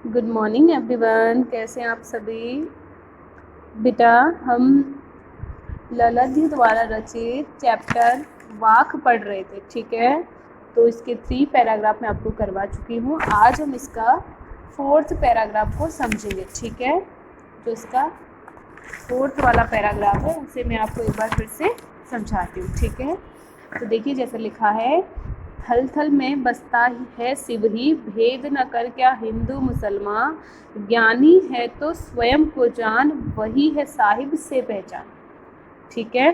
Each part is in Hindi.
गुड मॉर्निंग एवरीवन, कैसे हैं आप सभी। बेटा, हम ललध्य द्वारा रचित चैप्टर वाक पढ़ रहे थे, ठीक है। तो इसके 3 पैराग्राफ मैं आपको करवा चुकी हूँ। आज हम इसका 4th पैराग्राफ को समझेंगे, ठीक है। तो इसका 4th वाला पैराग्राफ है, उसे मैं आपको एक बार फिर से समझाती हूँ, ठीक है। तो देखिए, जैसे लिखा है, थल थल में बसता है शिव ही, भेद न कर क्या हिंदू मुसलमान, ज्ञानी है तो स्वयं को जान, वही है साहिब से पहचान, ठीक है।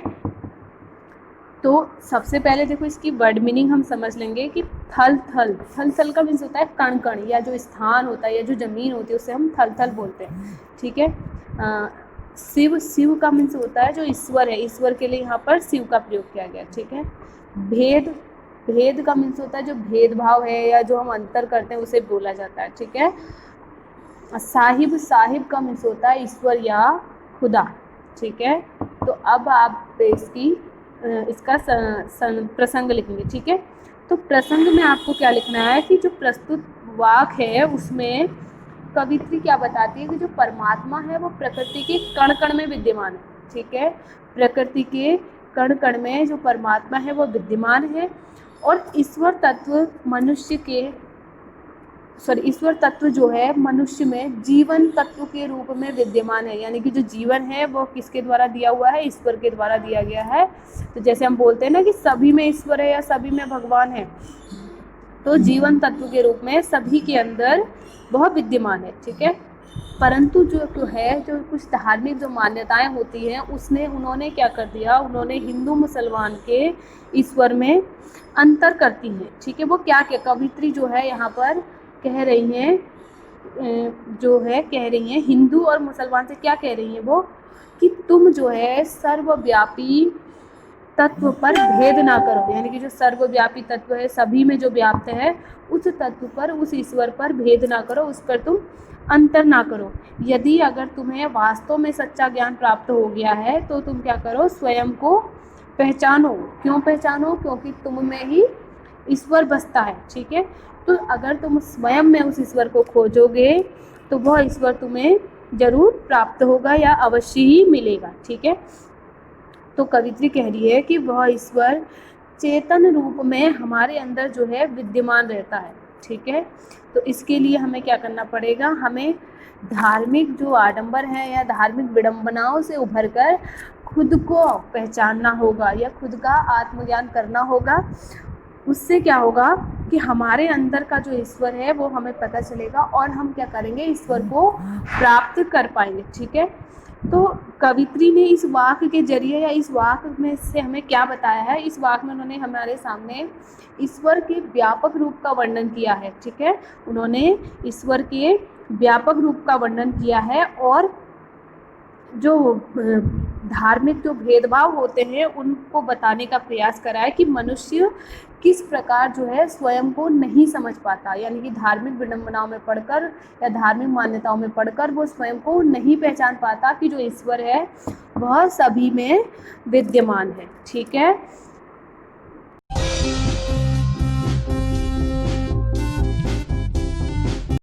तो सबसे पहले देखो, इसकी वर्ड मीनिंग हम समझ लेंगे कि थल थल थल थल का मीन्स होता है कण कण, या जो स्थान होता है या जो ज़मीन होती है उसे हम थल थल बोलते हैं, ठीक है। शिव, शिव का मीन्स होता है जो ईश्वर है, ईश्वर के लिए यहाँ पर शिव का प्रयोग किया गया, ठीक है। भेद, भेद का मीन्स होता है जो भेदभाव है या जो हम अंतर करते हैं उसे बोला जाता है, ठीक है। साहिब, साहिब का मीन्स होता है ईश्वर या खुदा, ठीक है। तो अब आप इसका प्रसंग लिखेंगे, ठीक है। तो प्रसंग में आपको क्या लिखना है कि जो प्रस्तुत वाक है उसमें कवित्री क्या बताती है कि जो परमात्मा है वो प्रकृति के कण कण में विद्यमान है, ठीक है। प्रकृति के कण कण में जो परमात्मा है वो विद्यमान है, और ईश्वर तत्व ईश्वर तत्व जो है मनुष्य में जीवन तत्व के रूप में विद्यमान है। यानी कि जो जीवन है वो किसके द्वारा दिया हुआ है, ईश्वर के द्वारा दिया गया है। तो जैसे हम बोलते हैं ना कि सभी में ईश्वर है या सभी में भगवान है, तो जीवन तत्व के रूप में सभी के अंदर वह विद्यमान है, ठीक है। परंतु जो है, जो कुछ धार्मिक जो मान्यताएं होती हैं उसने उन्होंने क्या कर दिया, उन्होंने हिंदू मुसलमान के ईश्वर में अंतर करती हैं, ठीक है। वो क्या क्या कवित्री जो है यहाँ पर कह रही हैं, कह रही हैं हिंदू और मुसलमान से क्या कह रही हैं वो, कि तुम जो है सर्वव्यापी तत्व पर भेद ना करो। यानी कि जो सर्वव्यापी तत्व है, सभी में जो व्याप्त है, उस तत्व पर, उस ईश्वर पर भेद ना करो, उस पर तुम अंतर ना करो। यदि अगर तुम्हें वास्तव में सच्चा ज्ञान प्राप्त हो गया है तो तुम क्या करो, स्वयं को पहचानो। क्यों पहचानो? क्योंकि तुम में ही ईश्वर बसता है, ठीक है। तो अगर तुम स्वयं में उस ईश्वर को खोजोगे तो वह ईश्वर तुम्हें जरूर प्राप्त होगा या अवश्य ही मिलेगा, ठीक है। तो कवित्री कह रही है कि वह ईश्वर चेतन रूप में हमारे अंदर जो है विद्यमान रहता है, ठीक है। तो इसके लिए हमें क्या करना पड़ेगा, हमें धार्मिक जो आडंबर है या धार्मिक विडंबनाओं से उभरकर खुद को पहचानना होगा या खुद का आत्मज्ञान करना होगा। उससे क्या होगा कि हमारे अंदर का जो ईश्वर है वो हमें पता चलेगा और हम क्या करेंगे, ईश्वर को प्राप्त कर पाएंगे, ठीक है। तो कवित्री ने इस वाक के जरिए या इस वाक में से हमें क्या बताया है, इस वाक में उन्होंने हमारे सामने ईश्वर के व्यापक रूप का वर्णन किया है, ठीक है। उन्होंने ईश्वर के व्यापक रूप का वर्णन किया है और जो धार्मिक जो भेदभाव होते हैं उनको बताने का प्रयास करा है कि मनुष्य किस प्रकार जो है स्वयं को नहीं समझ पाता। यानी कि धार्मिक विडंबनाओं में पढ़कर या धार्मिक मान्यताओं में पढ़कर वो स्वयं को नहीं पहचान पाता कि जो ईश्वर है वह सभी में विद्यमान है, ठीक है।